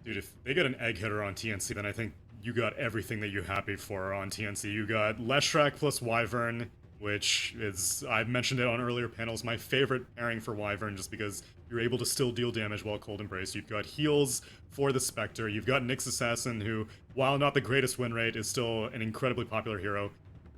Dude, if they get an egg hitter on TNC, then I think you got everything that you're happy for on TNC. You got Leshrac plus Wyvern, which is, I've mentioned it on earlier panels, my favorite pairing for Wyvern just because you're able to still deal damage while Cold Embrace. You've got heals for the Spectre. You've got Nyx Assassin, who, while not the greatest win rate, is still an incredibly popular hero.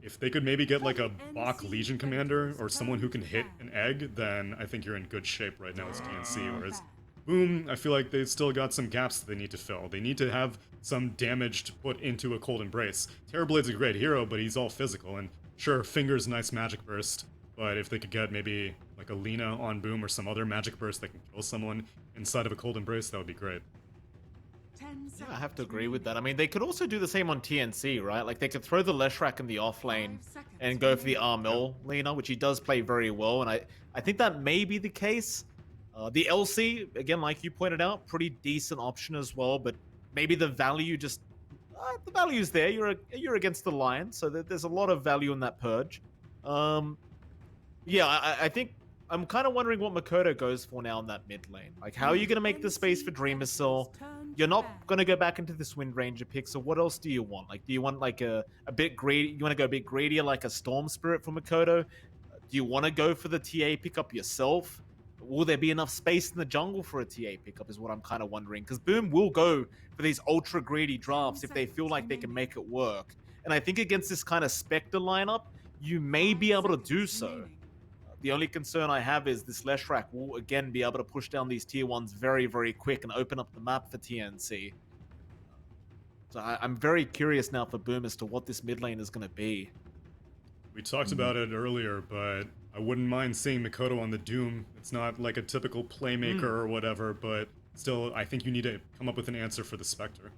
If they could maybe get like a Bach Legion Commander or someone who can hit an egg, then I think you're in good shape right now as TNC, whereas Boom, I feel like they've still got some gaps that they need to fill. They need to have some damage to put into a Cold Embrace. Terrorblade's a great hero, but he's all physical, and sure, Finger's nice magic burst, but if they could get maybe like a Lina on Boom or some other magic burst that can kill someone inside of a Cold Embrace, that would be great. Yeah, I have to agree with that. I mean, they could also do the same on TNC, right? Like, they could throw the Leshrac in the offlane and go for the Armil Lina, which he does play very well, and I think that may be the case. The LC, again, like you pointed out, pretty decent option as well, but maybe the value just... the value's there. You're against the Lion, so there's a lot of value in that purge. Yeah, I think I'm kind of wondering what Makoto goes for now in that mid lane. Like, how are you going to make the space for Dreamer Cell? You're not going to go back into this Wind Ranger pick, so what else do you want? Like, do you want like a bit greedy? You want to go a bit greedier, like a Storm Spirit for Makoto? Do you want to go for the TA pickup yourself? Will there be enough space in the jungle for a TA pickup is what I'm kind of wondering. Because Boom will go for these ultra greedy drafts if they feel like they can make it work. And I think against this kind of Spectre lineup, you may be able to do so. The only concern I have is this Leshrac will again be able to push down these tier 1s very, very quick and open up the map for TNC. So I'm very curious now for Boom as to what this mid lane is going to be. We talked about it earlier, but I wouldn't mind seeing Makoto on the Doom. It's not like a typical playmaker or whatever, but still, I think you need to come up with an answer for the Spectre.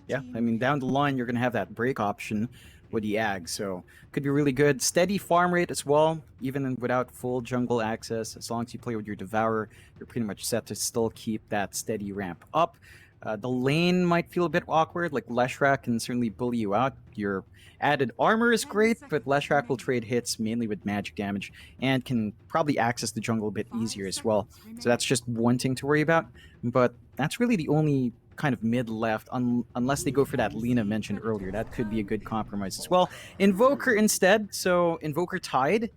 Yeah, I mean, down the line, you're going to have that break option with the Ag, so could be really good. Steady farm rate as well, even without full jungle access. As long as you play with your Devourer, you're pretty much set to still keep that steady ramp up. The lane might feel a bit awkward, like Leshrac can certainly bully you out. Your added armor is great, but Leshrac will trade hits mainly with magic damage and can probably access the jungle a bit easier as well. So that's just one thing to worry about, but that's really the only kind of mid left, unless they go for that Lina mentioned earlier. That could be a good compromise as well. Invoker instead, so Invoker tied.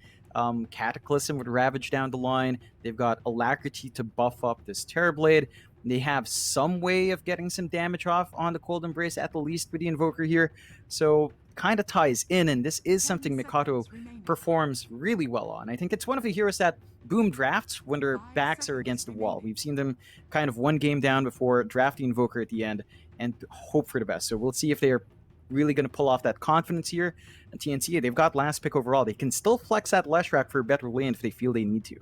Cataclysm with Ravage down the line. They've got Alacrity to buff up this Terrorblade. They have some way of getting some damage off on the Cold Embrace, at the least with the Invoker here. So kind of ties in, and this is something Mikato performs really well on. I think it's one of the heroes that Boom drafts when their backs are against the wall. We've seen them kind of one game down before draft the Invoker at the end and hope for the best. So we'll see if they're really going to pull off that confidence here. And TNC, they've got last pick overall. They can still flex that Leshrac for a better lane if they feel they need to.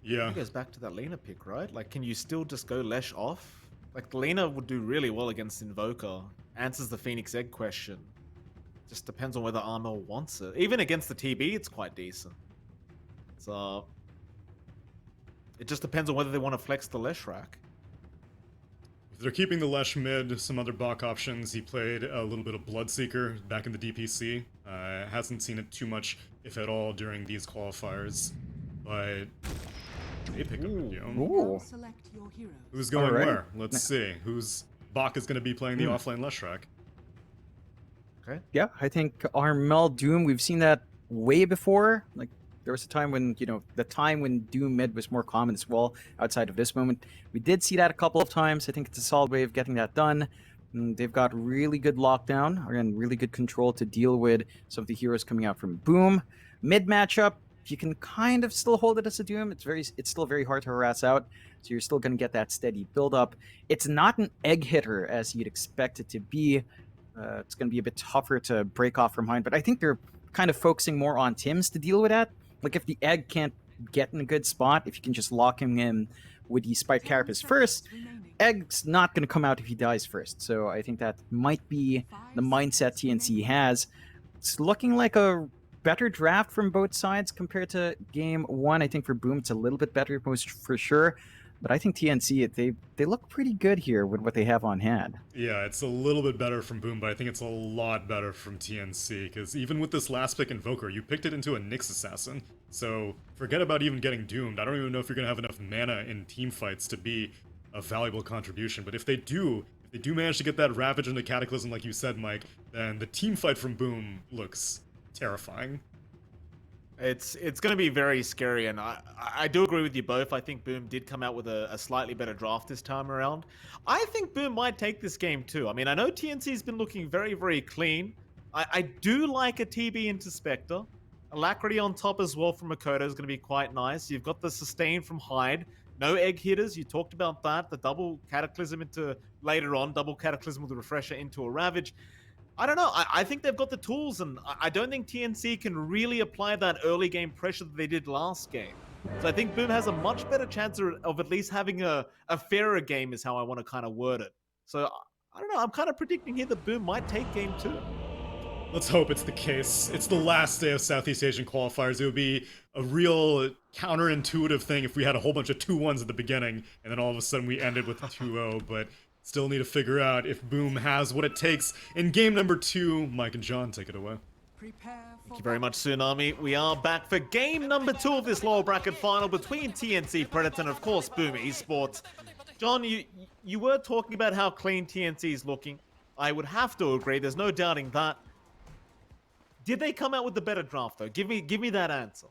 Yeah. It goes back to that Lina pick, right? Like, can you still just go Lesh off? Like, Lina would do really well against Invoker. Answers the Phoenix Egg question. Just depends on whether Armor wants it. Even against the TB, it's quite decent. So it just depends on whether they want to flex the Leshrac. If they're keeping the Lesh mid, some other Bach options, he played a little bit of Bloodseeker back in the DPC. Hasn't seen it too much, if at all, during these qualifiers. But they pick up a Doom. Who's going where? Let's see. Who's Bach is going to be playing the offlane Leshrac. Okay. Yeah, I think Armel Doom, we've seen that way before. Like, there was a time when, the time when Doom mid was more common as well, outside of this moment. We did see that a couple of times. I think it's a solid way of getting that done. They've got really good lockdown and really good control to deal with some of the heroes coming out from Boom. Mid matchup, you can kind of still hold it as a Doom. It's still very hard to harass out, so you're still going to get that steady build-up. It's not an egg hitter as you'd expect it to be. It's going to be a bit tougher to break off from behind, but I think they're kind of focusing more on Tims to deal with that. Like, if the egg can't get in a good spot, if you can just lock him in with the Spike Carapace first, egg's not going to come out if he dies first. So I think that might be the mindset TNC has. It's looking like a better draft from both sides compared to game one. I think for Boom, it's a little bit better, most for sure. But I think TNC, they look pretty good here with what they have on hand. Yeah, it's a little bit better from Boom, but I think it's a lot better from TNC, because even with this last pick Invoker, you picked it into a Nyx Assassin, so forget about even getting doomed. I don't even know if you're going to have enough mana in team fights to be a valuable contribution. But if they do manage to get that Ravage into Cataclysm, like you said, Mike, then the team fight from Boom looks terrifying. It's going to be very scary, and I do agree with you both. I think Boom did come out with a slightly better draft this time around. I think Boom might take this game too. I mean, I know TNC's been looking very, very clean. I do like a TB into Spectre. Alacrity on top as well from Makoto is going to be quite nice. You've got the sustain from Hyde. No egg hitters, you talked about that. The double Cataclysm into, later on, double Cataclysm with a Refresher into a Ravage. I don't know. I think they've got the tools, and I don't think TNC can really apply that early game pressure that they did last game. So I think Boom has a much better chance of at least having a fairer game, is how I want to kind of word it. So I don't know. I'm kind of predicting here that Boom might take game 2. Let's hope it's the case. It's the last day of Southeast Asian qualifiers. It would be a real counterintuitive thing if we had a whole bunch of 2-1s at the beginning, and then all of a sudden we ended with 2-0, but still need to figure out if Boom has what it takes in game number 2. Mike and John, take it away. Thank you very much, Tsunami. We are back for game number 2 of this lower bracket final between TNC Predator and, of course, Boom Esports. John, you were talking about how clean TNC is looking. I would have to agree. There's no doubting that. Did they come out with the better draft, though? Give me that answer.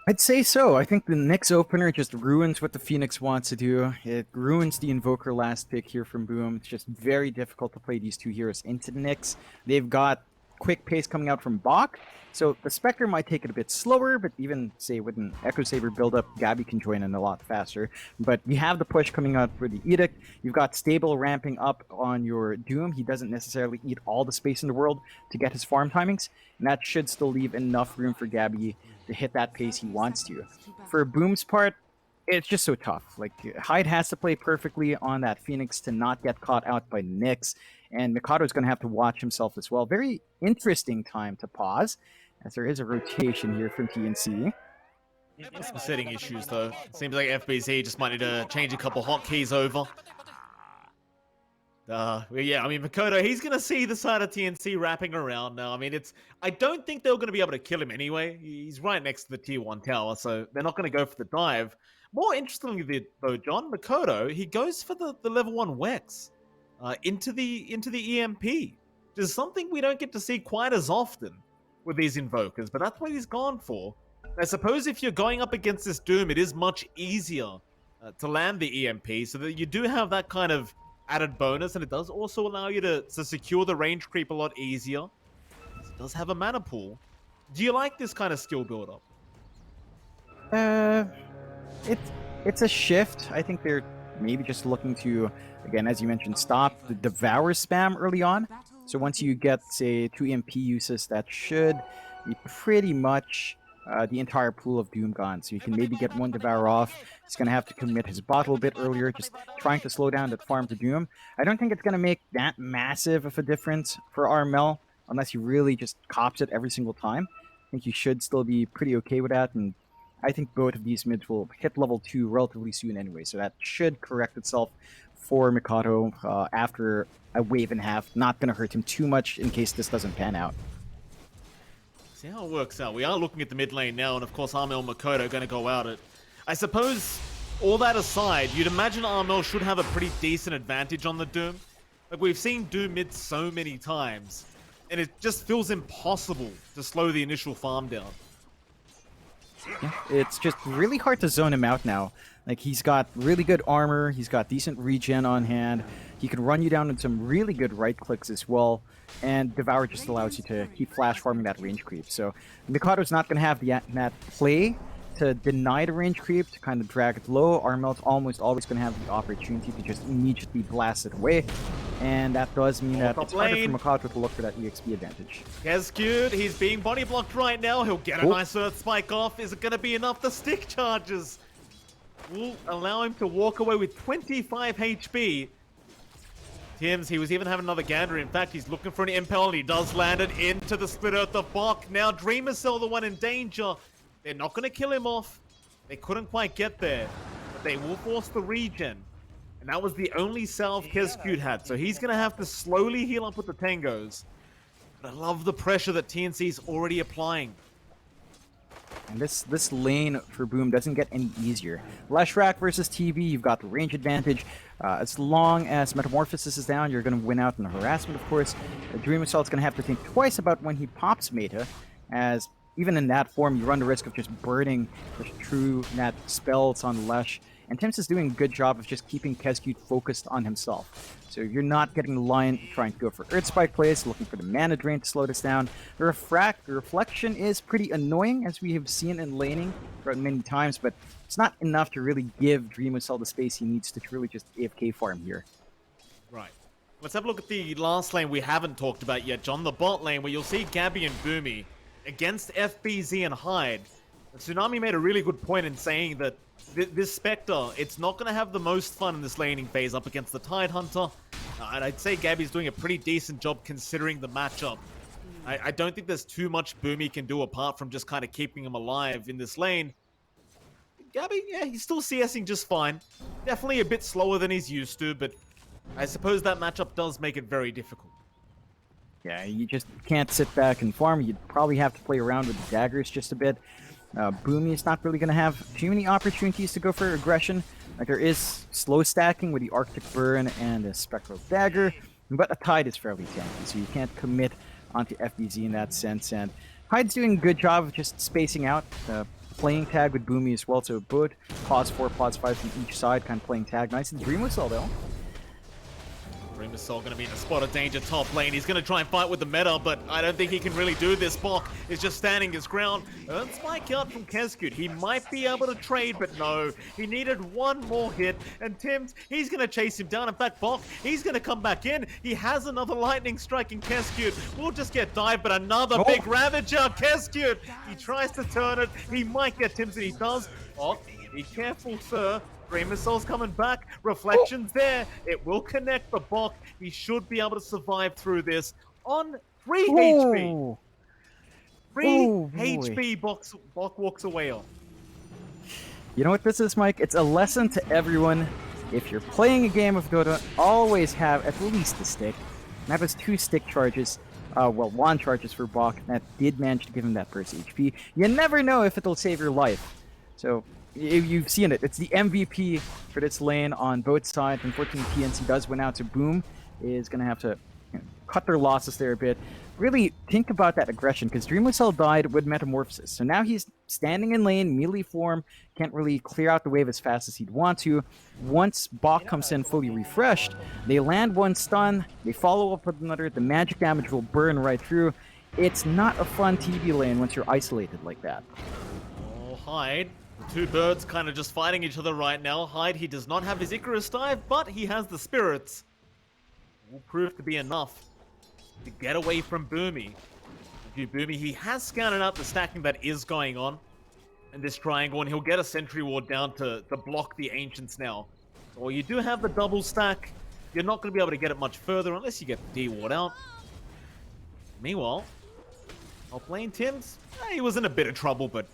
I'd say so. I think the Nyx opener just ruins what the Phoenix wants to do. It ruins the Invoker last pick here from Boom. It's just very difficult to play these two heroes into the Nyx. They've got quick pace coming out from Bach, so the Spectre might take it a bit slower, but even, say, with an Echo Saber build-up, Gabby can join in a lot faster. But you have the push coming out for the Edict. You've got Stable ramping up on your Doom. He doesn't necessarily eat all the space in the world to get his farm timings, and that should still leave enough room for Gabby to hit that pace he wants to. For Boom's part, it's just so tough. Like, Hyde has to play perfectly on that Phoenix to not get caught out by Nyx, and Mikado's going to have to watch himself as well. Very interesting time to pause, as there is a rotation here from TNC. Some setting issues, though. Seems like FBZ just might need to change a couple hotkeys over. Yeah, I mean, Makoto, he's going to see the side of TNC wrapping around now. I mean, I don't think they're going to be able to kill him anyway. He's right next to the tier 1 tower, so they're not going to go for the dive. More interestingly, though, John, Makoto, he goes for the level 1 Wex into the EMP. Which is something we don't get to see quite as often with these Invokers, but that's what he's gone for. I suppose if you're going up against this Doom, it is much easier to land the EMP, so that you do have that kind of added bonus, and it does also allow you to secure the range creep a lot easier. It does have a mana pool. Do you like this kind of skill build-up? It's a shift. I think they're maybe just looking to, again, as you mentioned, stop the Devour spam early on. So once you get, say, 2 EMP uses, that should be pretty much the entire pool of Doom gone. So you can maybe get 1 Devour off. He's going to have to commit his bottle a bit earlier, just trying to slow down that farm to Doom. I don't think it's going to make that massive of a difference for RML, unless he really just cops it every single time. I think you should still be pretty okay with that, and I think both of these mids will hit level 2 relatively soon anyway, so that should correct itself for Mikado after a wave and a half. Not going to hurt him too much in case this doesn't pan out. See how it works out. We are looking at the mid lane now, and of course Armel and Makoto are going to go out it. I suppose, all that aside, you'd imagine Armel should have a pretty decent advantage on the Doom. Like, we've seen Doom mid so many times, and it just feels impossible to slow the initial farm down. Yeah, it's just really hard to zone him out now. Like, he's got really good armor, he's got decent regen on hand, he can run you down with some really good right clicks as well, and Devour just allows you to keep flash farming that range creep. So Mikado's not going to have that play to deny the range creep, to kind of drag it low. Armel's almost always going to have the opportunity to just immediately blast it away, and that does mean that it's harder for Mikado to look for that EXP advantage. Kescute, he's being body blocked right now. He'll get a nice Earth Spike off. Is it going to be enough? The stick charges will allow him to walk away with 25 HP. Tims, he was even having another gander. In fact, he's looking for an impel, and he does land it into the split Earth of Bach. Now Dreamer Cell, the one in danger. They're not going to kill him off. They couldn't quite get there, but they will force the regen. And that was the only salve Kescute had, so he's going to have to slowly heal up with the Tangos. But I love the pressure that TNC's already applying. And this lane for Boom doesn't get any easier. Leshrac versus TV, you've got the range advantage. As long as Metamorphosis is down, you're going to win out in the harassment, of course. Dream Assault's going to have to think twice about when he pops Meta, as even in that form, you run the risk of just burning the true net spells on Lesh. And Tims is doing a good job of just keeping Kescute focused on himself. So you're not getting the line trying to go for Earth Spike plays, looking for the mana drain to slow this down. The reflection is pretty annoying, as we have seen in laning many times, but it's not enough to really give Dream Assault the space he needs to really just AFK farm here. Right. Let's have a look at the last lane we haven't talked about yet, John. The bot lane, where you'll see Gabby and Boomy against FBZ and Hyde. Tsunami made a really good point in saying that this Spectre, it's not going to have the most fun in this laning phase up against the Tidehunter. And I'd say Gabby's doing a pretty decent job considering the matchup. I don't think there's too much Boomy can do apart from just kind of keeping him alive in this lane. Gabby, yeah, he's still CSing just fine. Definitely a bit slower than he's used to, but I suppose that matchup does make it very difficult. Yeah, you just can't sit back and farm. You'd probably have to play around with the daggers just a bit. Boomy is not really going to have too many opportunities to go for aggression. Like, there is slow stacking with the Arctic Burn and the Spectral Dagger, but a Tide is fairly tanky, so you can't commit onto FBZ in that sense. And Hyde's doing a good job of just spacing out, playing tag with Boomy as well, so both pause 4, pause 5 from each side, kind of playing tag nice. And Dream Assault, though. Dream Assault going to be in a spot of danger top lane. He's going to try and fight with the meta, but I don't think he can really do this. Bok is just standing his ground. Earn Spike out from Kescute. He might be able to trade, but no. He needed one more hit, and Tims, he's going to chase him down. In fact, Bok, he's going to come back in. He has another lightning strike in Kescute. We'll just get dive, but another big Ravager. Kescute, he tries to turn it. He might get Tims, and he does. Bok, be careful, sir. Dream Assault's coming back. Reflection's there. It will connect the Bok. He should be able to survive through this on 3 HP. 3 HP Bok walks away on. You know what this is, Mike? It's a lesson to everyone. If you're playing a game of Dota, always have at least a stick. And that was 2 stick charges. Well, 1 charges for Bok. That did manage to give him that first HP. You never know if it'll save your life. So you've seen it. It's the MVP for this lane on both sides. Unfortunately, TNC does win out, so Boom is going to have to cut their losses there a bit. Really think about that aggression, because Dream Assault died with Metamorphosis. So now he's standing in lane, melee form, can't really clear out the wave as fast as he'd want to. Once Bok comes in fully refreshed, they land 1 stun, they follow up with another, the magic damage will burn right through. It's not a fun TV lane once you're isolated like that. Oh, Hyde. The 2 birds kind of just fighting each other right now. Hyde, he does not have his Icarus dive, but he has the spirits. Will prove to be enough to get away from Boomy. Boomy, he has scouted out the stacking that is going on in this triangle, and he'll get a sentry ward down to block the Ancients now. So you do have the double stack. You're not going to be able to get it much further unless you get the D ward out. Meanwhile, top lane Tims, he was in a bit of trouble, but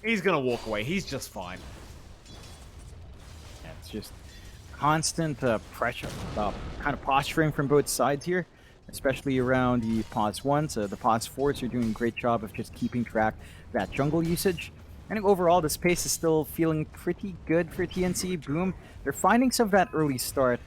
he's going to walk away. He's just fine. Yeah, it's just constant pressure, kind of posturing from both sides here, especially around the pause 1s. The pause 4s are doing a great job of just keeping track of that jungle usage. I think overall, this pace is still feeling pretty good for TNC. Boom, they're finding some of that early start.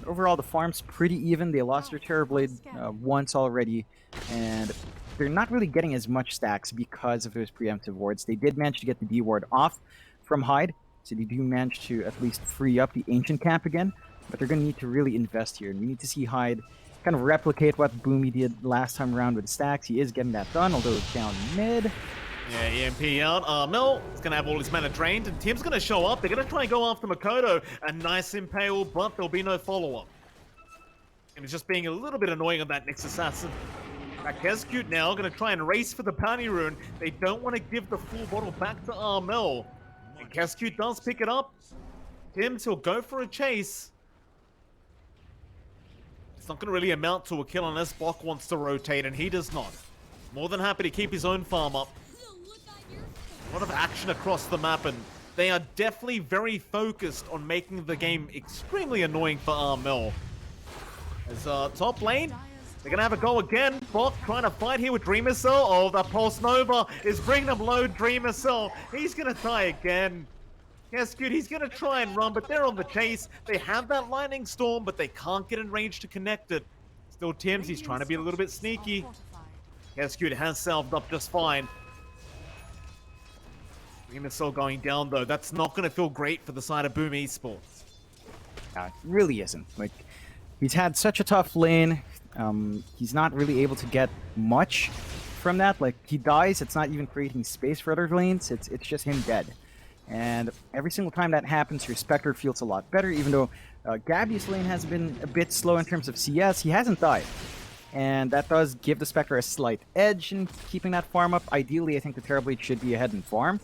Overall, the farm's pretty even. They lost their Terrorblade once already, and they're not really getting as much stacks because of those preemptive wards. They did manage to get the D ward off from Hyde, so they do manage to at least free up the Ancient Camp again, but they're going to need to really invest here. And we need to see Hyde kind of replicate what Boomy did last time around with stacks. He is getting that done, although it's down mid. Yeah, EMP out. Mel is going to have all his mana drained, and Tim's going to show up. They're going to try and go after Makoto. A nice impale, but there'll be no follow-up. And it's just being a little bit annoying on that Nyx Assassin. Kescute now going to try and race for the bounty rune. They don't want to give the full bottle back to Armel. And Kescute does pick it up. Tims, he'll go for a chase. It's not going to really amount to a kill unless Bok wants to rotate, and he does not. More than happy to keep his own farm up. A lot of action across the map, and they are definitely very focused on making the game extremely annoying for Armel. As top lane, They're gonna have a go again. Bok trying to fight here with Dreamer Cell. Oh, the Pulse Nova is bringing them low. Dreamer Cell, he's gonna die again. Yes, good. He's gonna try and run, but they're on the chase. They have that Lightning Storm, but they can't get in range to connect it. Still, Tim's, he's trying to be a little bit sneaky. Yes, good. Has salved up just fine. Dreamer Cell going down though. That's not gonna feel great for the side of Boom Esports. It really isn't. Like, he's had such a tough lane. He's not really able to get much from that. Like, he dies, it's not even creating space for other lanes. It's just him dead. And every single time that happens, your Spectre feels a lot better. Even though Gabby's lane has been a bit slow in terms of CS, he hasn't died. And that does give the Spectre a slight edge in keeping that farm up. Ideally, I think the Terrorblade should be ahead in farm.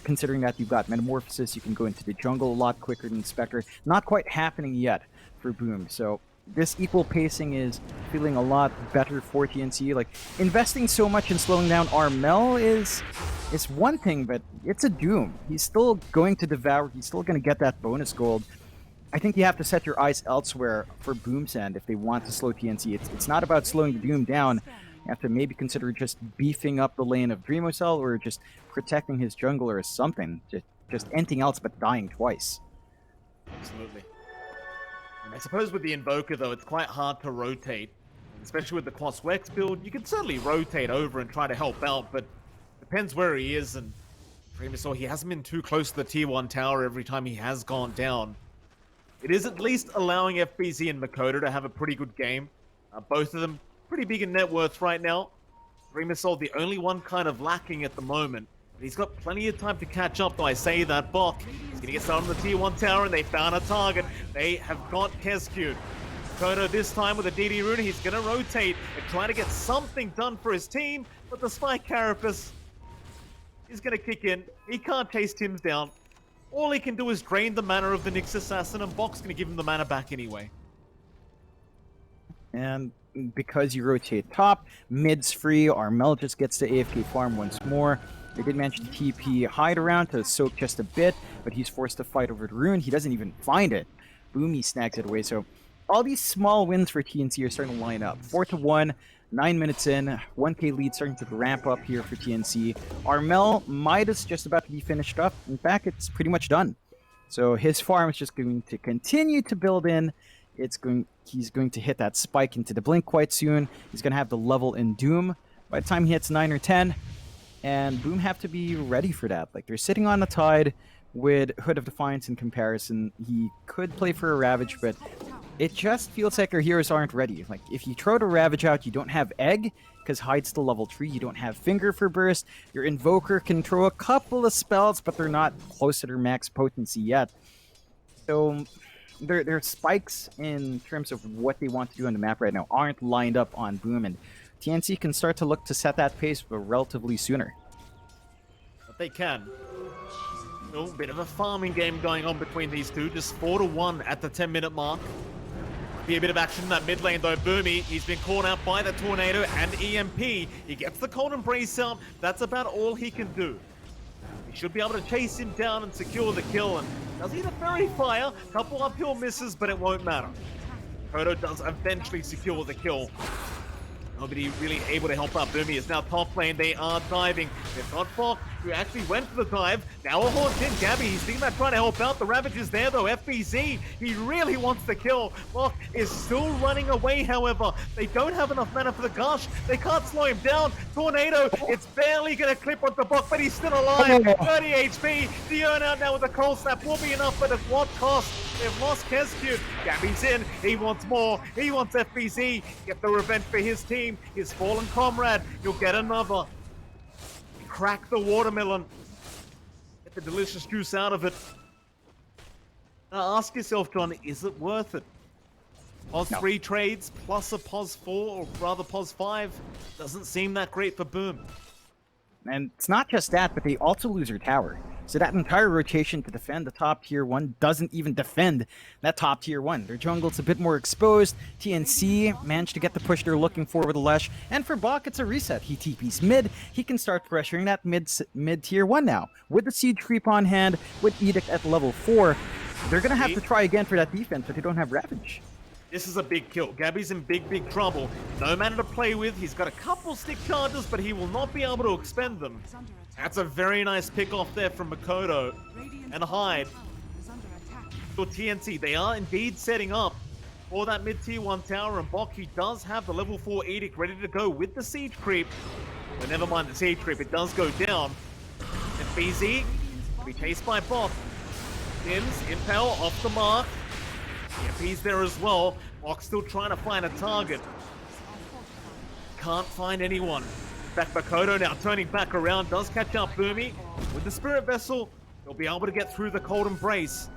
Considering that you've got Metamorphosis, you can go into the jungle a lot quicker than Spectre. Not quite happening yet for Boom. So this equal pacing is feeling a lot better for TNC. Like, investing so much in slowing down Armel is one thing, but it's a Doom. He's still going to devour. He's still going to get that bonus gold. I think you have to set your eyes elsewhere for Boom's end if they want to slow TNC. It's not about slowing the Doom down. You have to maybe consider just beefing up the lane of Dreamocell or just protecting his jungler or something. Just anything else but dying twice. Absolutely. I suppose with the Invoker, though, it's quite hard to rotate. Especially with the Qualifiers build, you can certainly rotate over and try to help out, but depends where he is. And Dreamocell, he hasn't been too close to the Tier 1 tower every time he has gone down. It is at least allowing FBZ and Makoto to have a pretty good game. Both of them pretty big in net worth right now. Dreamocell, the only one kind of lacking at the moment. But he's got plenty of time to catch up, though I say that. Bok, he's going to get started on the Tier 1 tower, and they found a target. They have got Kescue. Makoto this time with a DD Rune, he's going to rotate and try to get something done for his team, but the Spike Carapace is going to kick in. He can't chase Tim's down. All he can do is drain the mana of the Nyx Assassin, and Bok's going to give him the mana back anyway. And because you rotate top, mid's free, Armel just gets to AFK farm once more. They did manage to TP hide around to soak just a bit, but he's forced to fight over the rune. He doesn't even find it. Boomy snags it away. So all these small wins for TNC are starting to line up. 4-1, 9 minutes in, 1k lead starting to ramp up here for TNC. Armel Midas just about to be finished up. In fact, it's pretty much done. So his farm is just going to continue to build in. He's going to hit that spike into the blink quite soon. He's going to have the level in Doom by the time he hits 9 or 10. And Boom have to be ready for that. Like, they're sitting on the tide with Hood of Defiance in comparison. He could play for a Ravage, but it just feels like our heroes aren't ready. Like, if you throw the Ravage out, you don't have Egg, because Hide's still level 3. You don't have Finger for Burst. Your Invoker can throw a couple of spells, but they're not close to their max potency yet. So their spikes in terms of what they want to do on the map right now aren't lined up on Boom, and TNC can start to look to set that pace relatively sooner. But they can. A bit of a farming game going on between these two, just 4-1 at the 10-minute mark. Be a bit of action in that mid lane though. Boomy, he's been caught out by the Tornado and EMP. He gets the Cold Embrace out. That's about all he can do. He should be able to chase him down and secure the kill. And does he the Fairy Fire? Couple uphill misses, but it won't matter. Kodo does eventually secure the kill. Nobody really able to help out. Boomy is now top lane. They are diving. They've got Bok, who actually went for the dive. Now a Haunt in. Gabby, he's thinking about trying to help out. The Ravage is there, though. FBZ, he really wants the kill. Bok is still running away, however. They don't have enough mana for the Gush. They can't slow him down. Tornado, it's barely going to clip onto Bok, but he's still alive. 30 HP. The earn out now with the Cold Snap will be enough, but at what cost? They've lost Kescue. Gabby's in. He wants more. He wants FBZ. Get the revenge for his team. His fallen comrade. You'll get another. Crack the watermelon. Get the delicious juice out of it. Now ask yourself, John, is it worth it? POS 3 trades plus a POS 4, or rather POS 5, doesn't seem that great for Boom. And it's not just that, but they also lose their tower. So that entire rotation to defend the top tier 1 doesn't even defend that top tier 1. Their jungle's a bit more exposed. TNC managed to get the push they're looking for with a Lesh. And for Bok, it's a reset. He TP's mid. He can start pressuring that mid tier 1 now. With the Siege creep on hand, with Edict at level 4, they're going to have to try again for that defense, but they don't have Ravage. This is a big kill. Gabby's in big trouble. No mana to play with. He's got a couple stick charges, but he will not be able to expend them. That's a very nice pick off there from Makoto. And Hyde. For TNC, they are indeed setting up for that mid-tier 1 tower, and Bok, he does have the level 4 Edict ready to go with the siege creep. But never mind the siege creep, it does go down. And BZ will be chased by Bok. Sims, Impel off the mark. EMP's there as well. Bok still trying to find a target. Can't find anyone. In fact, Makoto now turning back around, does catch up Boomy. With the Spirit Vessel, they'll be able to get through the Cold Embrace.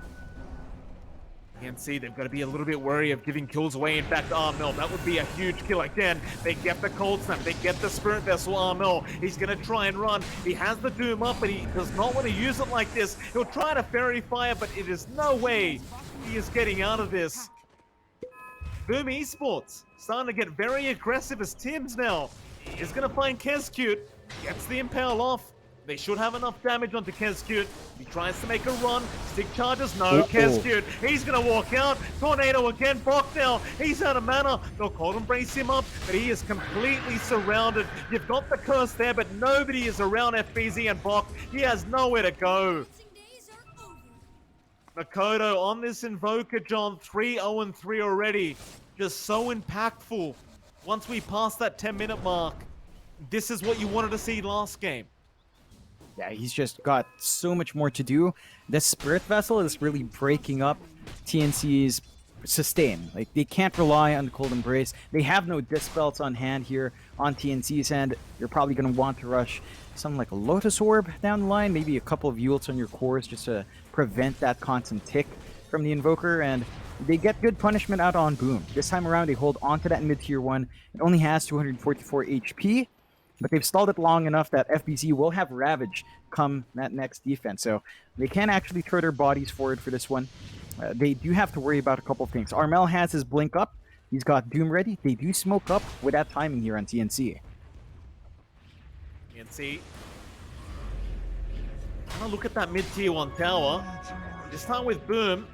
TNC, they've got to be a little bit wary of giving kills away. In fact, Armel, that would be a huge kill again. They get the Cold Snap, they get the Spirit Vessel. Armel, he's going to try and run. He has the Doom up, but he does not want to use it like this. He'll try to Fairy Fire, but it is no way he is getting out of this. Boom Esports starting to get very aggressive as Tim's now. He is going to find Kescute, gets the Impale off. They should have enough damage onto Kescute. He tries to make a run. Stick charges, no. Kescute, he's going to walk out. Tornado again, Bok now. He's out of mana. They'll Cold Embrace him up, but he is completely surrounded. You've got the curse there, but nobody is around FBZ and Bok. He has nowhere to go. Makoto on this Invoker, John, 3-0-3 already. Just so impactful. Once we pass that 10-minute mark, this is what you wanted to see last game. Yeah, he's just got so much more to do. This Spirit Vessel is really breaking up TNC's sustain. Like, they can't rely on the Cold Embrace. They have no Dispels on hand here on TNC's end. You're probably going to want to rush something like a Lotus Orb down the line, maybe a couple of Ults on your cores just to prevent that constant tick from the Invoker, and they get good punishment out on Boom. This time around, they hold onto that mid-tier 1. It only has 244 HP, but they've stalled it long enough that FBZ will have Ravage come that next defense. So they can actually throw their bodies forward for this one. They do have to worry about a couple of things. Armel has his Blink up. He's got Doom ready. They do smoke up with that timing here on TNC. TNC. Have a look at that mid-tier 1 tower. This time with Boom.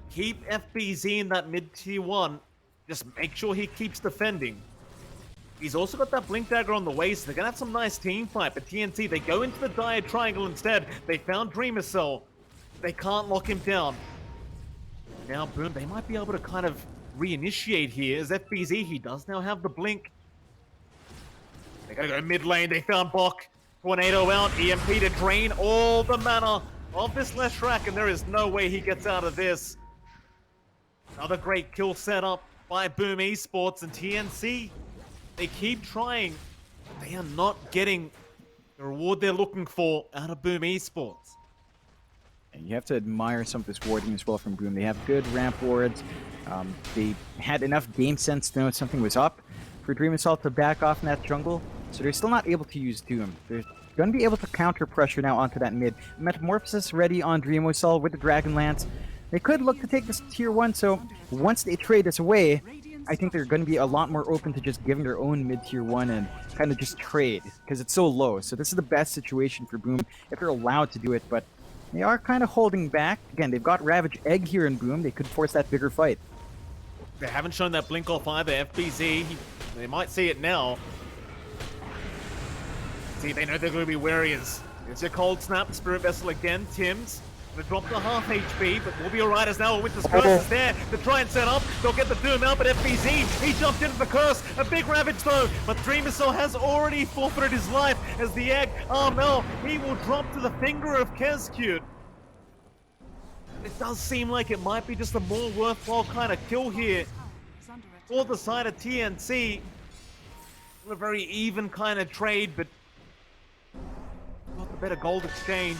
Keep FBZ in that mid-tier 1. Just make sure he keeps defending. He's also got that Blink Dagger on the way, so they're going to have some nice team fight. But TNC, they go into the Dire Triangle instead. They found Dreamer Cell. They can't lock him down. Now, Boom, they might be able to kind of reinitiate here. As FBZ, he does now have the Blink. They got to go mid lane. They found Bok. Tornado out. EMP to drain all the mana of this Leshrac, and there is no way he gets out of this. Another great kill setup by Boom Esports and TNC. They keep trying. They are not getting the reward they're looking for out of Boom Esports. And you have to admire some of this warding as well from Boom. They have good ramp wards. They had enough game sense to know something was up for Dream Assault to back off in that jungle. So they're still not able to use Doom. They're going to be able to counter pressure now onto that mid. Metamorphosis ready on Dream Assault with the Dragon Lance. They could look to take this tier 1, so once they trade this away, I think they're going to be a lot more open to just giving their own mid-tier 1 and kind of just trade, because it's so low. So this is the best situation for Boom if they're allowed to do it, but they are kind of holding back. Again, they've got Ravage Egg here in Boom. They could force that bigger fight. They haven't shown that Blink off either. FBZ, they might see it now. See, they know they're going to be wary. It's a Cold Snap, Spirit Vessel again, Tim's. Gonna drop to half HP, but we'll be alright as now Winter's Curse is there to try and set up. They'll get the Doom out, but FBZ, he jumped into the Curse. A big Ravage though, but Dreamer Cell has already forfeited his life as the Egg. Armel, he will drop to the finger of Kescute. It does seem like it might be just a more worthwhile kind of kill here for the side of TNC. A very even kind of trade, but got the better gold exchange.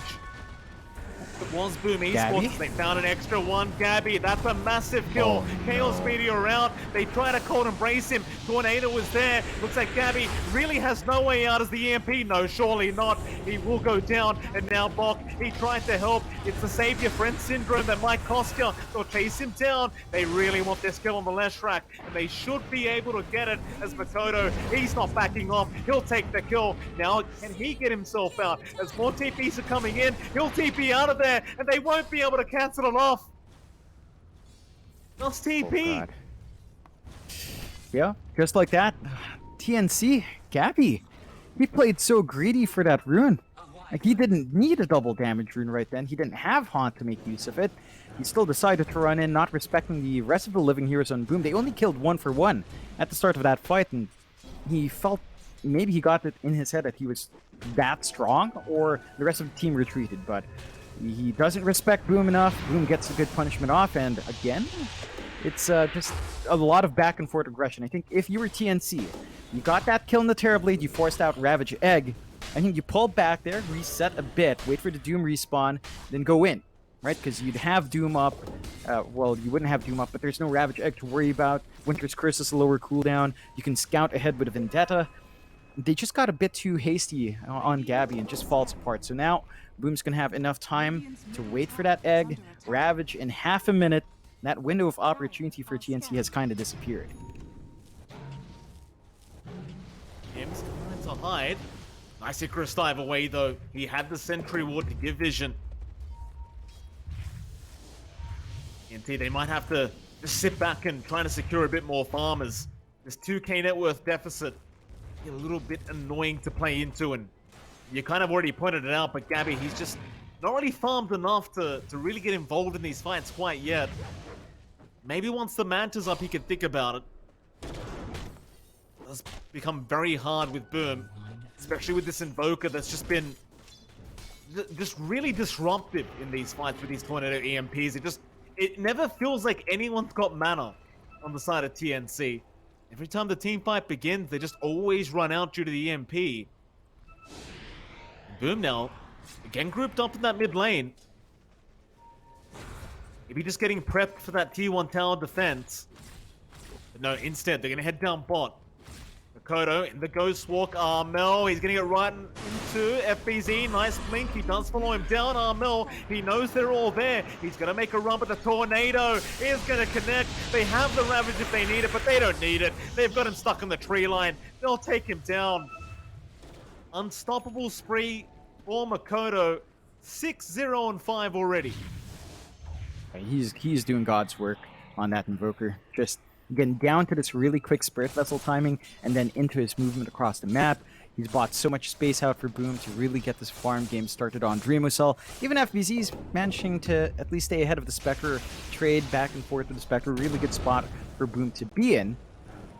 It was Boom Esports. They found an extra one. Gabby, that's a massive kill. Chaos Meteor out. They try to Cold Embrace him. Tornado was there. Looks like Gabby really has no way out as the EMP. No, surely not. He will go down. And now Bok, he tried to help. It's the Save Your Friend syndrome that might cost you. They'll chase him down. They really want this kill on the Leshrac, and they should be able to get it as Makoto. He's not backing off. He'll take the kill. Now, can he get himself out? As more TPs are coming in, he'll TP out of there. And they won't be able to cancel it off. Lost TP. Yeah, just like that. TNC, Gabby, he played so greedy for that rune. Like, he didn't need a double damage rune right then. He didn't have Haunt to make use of it. He still decided to run in, not respecting the rest of the living heroes on Boom. They only killed 1 for 1 at the start of that fight, and he felt maybe he got it in his head that he was that strong, or the rest of the team retreated, but he doesn't respect Boom enough. Boom gets a good punishment off, and again, it's just a lot of back and forth aggression. I think if you were TNC, you got that kill in the Terrorblade, you forced out Ravage Egg, I think you pull back there, reset a bit, wait for the Doom respawn, then go in, right? Because you'd have Doom up. Well, you wouldn't have Doom up, but there's no Ravage Egg to worry about. Winter's Curse is a lower cooldown. You can scout ahead with a Vendetta. They just got a bit too hasty on Gabby and just falls apart. So now, Boom's going to have enough time to wait for that egg, Ravage in half a minute. That window of opportunity for TNC has kind of disappeared. Tim's trying to hide. Nice Icarus dive away though. He had the Sentry Ward to give vision. TNT, they might have to just sit back and try to secure a bit more farmers. This 2k net worth deficit, a little bit annoying to play into, and you kind of already pointed it out, but Gabby, he's just not really farmed enough to really get involved in these fights quite yet. Maybe once the Manta's up, he can think about it. It does become very hard with Boom, especially with this Invoker that's just been just really disruptive in these fights with these Tornado EMPs. It never feels like anyone's got mana on the side of TNC. Every time the team fight begins, they just always run out due to the EMP. Boom now, again grouped up in that mid lane. Maybe just getting prepped for that T1 tower defense. But no, instead, they're going to head down bot. Makoto in the Ghost Walk. Armel, he's going to get right into FBZ. Nice blink. He does follow him down. Armel, he knows they're all there. He's going to make a run, but the Tornado is going to connect. They have the Ravage if they need it, but they don't need it. They've got him stuck on the tree line. They'll take him down. Unstoppable spree for Makoto. 6-0-5 already. He's doing God's work on that Invoker. Just getting down to this really quick Spirit Vessel timing and then into his movement across the map. He's bought so much space out for Boom to really get this farm game started on Dreamosel. Even FBZ's managing to at least stay ahead of the Spectre, trade back and forth with the Spectre. Really good spot for Boom to be in.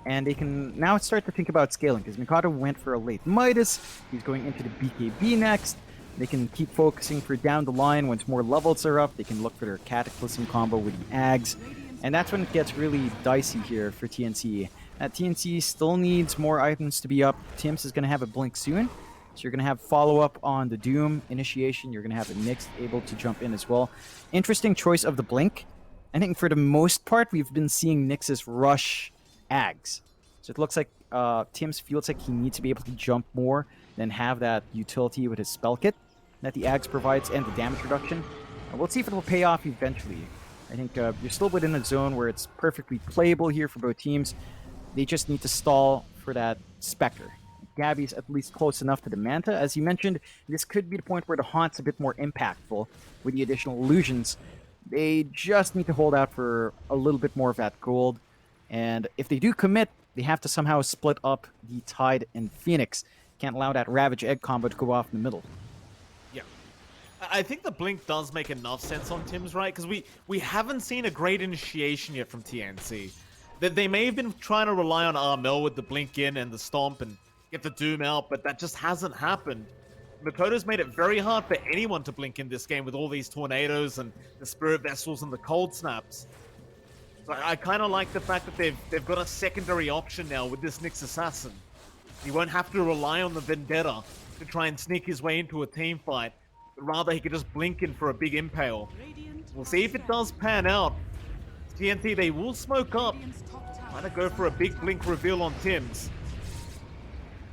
And they can now start to think about scaling, because Mikado went for a late Midas. He's going into the BKB next. They can keep focusing for down the line. Once more levels are up, they can look for their Cataclysm combo with the Ags. And that's when it gets really dicey here for TNC. TNC still needs more items to be up. Tims is going to have a blink soon. So you're going to have follow-up on the Doom initiation. You're going to have a Nyx able to jump in as well. Interesting choice of the blink. I think for the most part, we've been seeing Nyx's rush Ags. So it looks like Tims feels like he needs to be able to jump more than have that utility with his spell kit that the Ags provides and the damage reduction. We'll see if it will pay off eventually. I think you're still within a zone where it's perfectly playable here for both teams. They just need to stall for that Spectre. Gabby's at least close enough to the Manta. As you mentioned, this could be the point where the Haunt's a bit more impactful with the additional illusions. They just need to hold out for a little bit more of that gold. And if they do commit, they have to somehow split up the Tide and Phoenix. Can't allow that Ravage Egg combo to go off in the middle. Yeah. I think the blink does make enough sense on Tim's, right? Because we haven't seen a great initiation yet from TNC. They may have been trying to rely on Armel with the blink in and the stomp and get the Doom out, but that just hasn't happened. Makoto's made it very hard for anyone to blink in this game with all these tornadoes and the Spirit Vessels and the Cold Snaps. So I kind of like the fact that they've got a secondary option now with this Nyx Assassin. He won't have to rely on the Vendetta to try and sneak his way into a team fight, but rather he could just blink in for a big impale. We'll see if it does pan out. TNT, they will smoke up. Trying to go for a big blink reveal on Tims.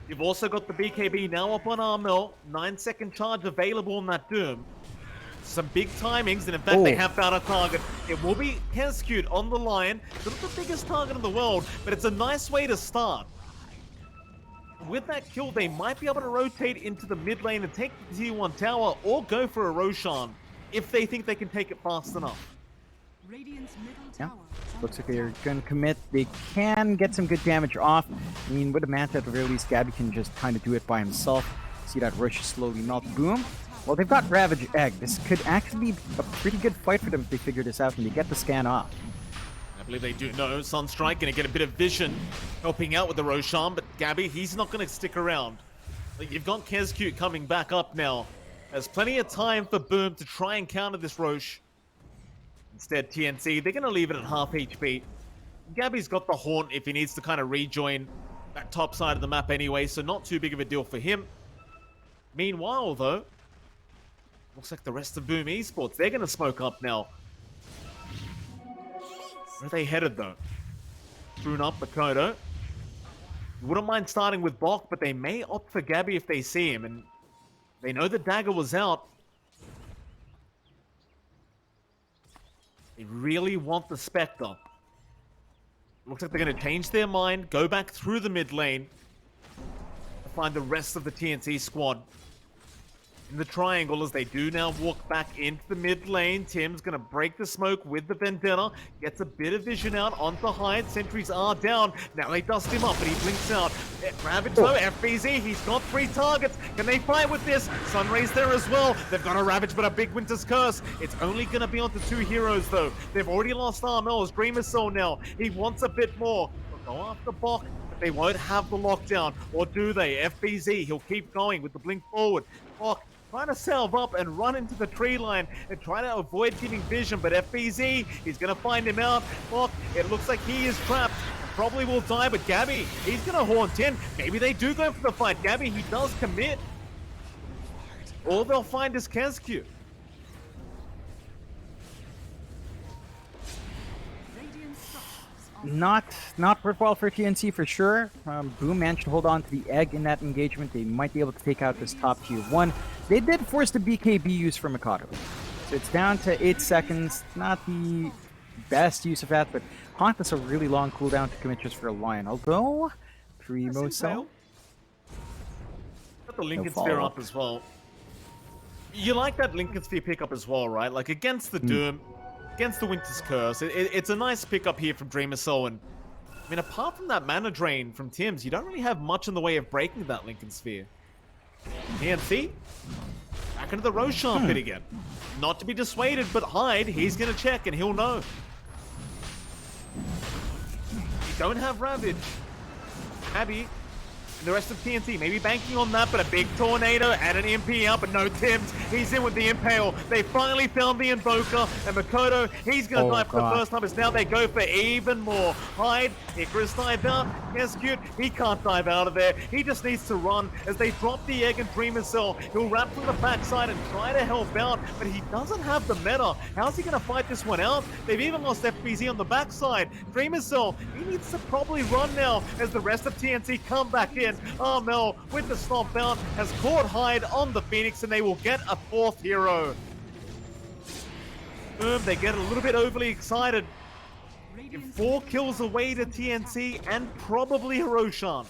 You've also got the BKB now up on Armel. 9-second charge available on that Doom. Some big timings, and in fact, they have found a target. It will be Heskewed on the line. It's not the biggest target in the world, but it's a nice way to start. With that kill, they might be able to rotate into the mid lane and take the T1 tower, or go for a Roshan if they think they can take it fast enough. Yeah, looks like they're going to commit. They can get some good damage off. I mean, with a match at the very least, Gabby can just kind of do it by himself. See that rush slowly melt. Boom. Well, they've got Ravage Egg. This could actually be a pretty good fight for them if they figure this out and they get the scan off. I believe they do know. Sunstrike going to get a bit of vision helping out with the Roshan, but Gabby, he's not going to stick around. Like, you've got Kezcute coming back up now. There's plenty of time for Boom to try and counter this Roche. Instead, TNC, they're going to leave it at half HP. Gabby's got the Haunt if he needs to kind of rejoin that top side of the map anyway, so not too big of a deal for him. Meanwhile, though, looks like the rest of Boom Esports, they're going to smoke up now. Where are they headed, though? Thrown up Makoto. Wouldn't mind starting with Bok, but they may opt for Gabby if they see him, and they know the dagger was out. They really want the Spectre. Looks like they're going to change their mind, go back through the mid lane to find the rest of the TNC squad. In the triangle, as they do now walk back into the mid lane, Tim's going to break the smoke with the Vendetta, gets a bit of vision out onto Hyde. Sentries are down. Now they dust him up, but he blinks out. Ravage though, FBZ, he's got 3 targets. Can they fight with this? Sunray's there as well. They've got a Ravage, but a big Winter's Curse. It's only going to be onto 2 heroes though. They've already lost Armel's Dreamer's Soul now. He wants a bit more. They'll go after Bok, but they won't have the lockdown. Or do they? FBZ, he'll keep going with the blink forward. Bok trying to salve up and run into the tree line and try to avoid giving vision, but FBZ, he's going to find him out. Bok, it looks like he is trapped. Probably will die, but Gabby, he's going to haunt in. Maybe they do go for the fight. Gabby, he does commit. All they'll find is Kezcute. Not worthwhile for TNC for sure. Boom managed to hold on to the egg in that engagement. They might be able to take out this top tier 1. They did force the BKB use from Mikado. So it's down to 8 seconds. Not the best use of that, but Haunt has a really long cooldown to commit just for a Lion. Although, Primo Cell. Got the Lincoln Sphere up as well. You like that Lincoln Sphere pickup as well, right? Like against the Doom, against the Winter's Curse. It's a nice pickup here from Dreamer Soul, and I mean, apart from that mana drain from Tim's, you don't really have much in the way of breaking that Lincoln Sphere. TNC, back into the Roshan pit again. Not to be dissuaded, but Hyde, he's gonna check and he'll know. You don't have Ravage. Abby, and the rest of TNC maybe banking on that, but a big tornado and an MP out, but no Tims. He's in with the Impale. They finally found the Invoker, and Makoto, he's going to die for the first time, as now they go for even more. Hyde, Icarus dive out. Kezcute, he can't dive out of there. He just needs to run as they drop the egg and Dreamer Cell. He'll wrap from the backside and try to help out, but he doesn't have the meta. How's he going to fight this one out? They've even lost FBZ on the backside. Dreamer Cell, he needs to probably run now as the rest of TNC come back in. Armel with the stomp out has caught Hyde on the Phoenix, and they will get a 4th hero. Boom, they get a little bit overly excited. Give 4 kills away to TNC and probably Roshan.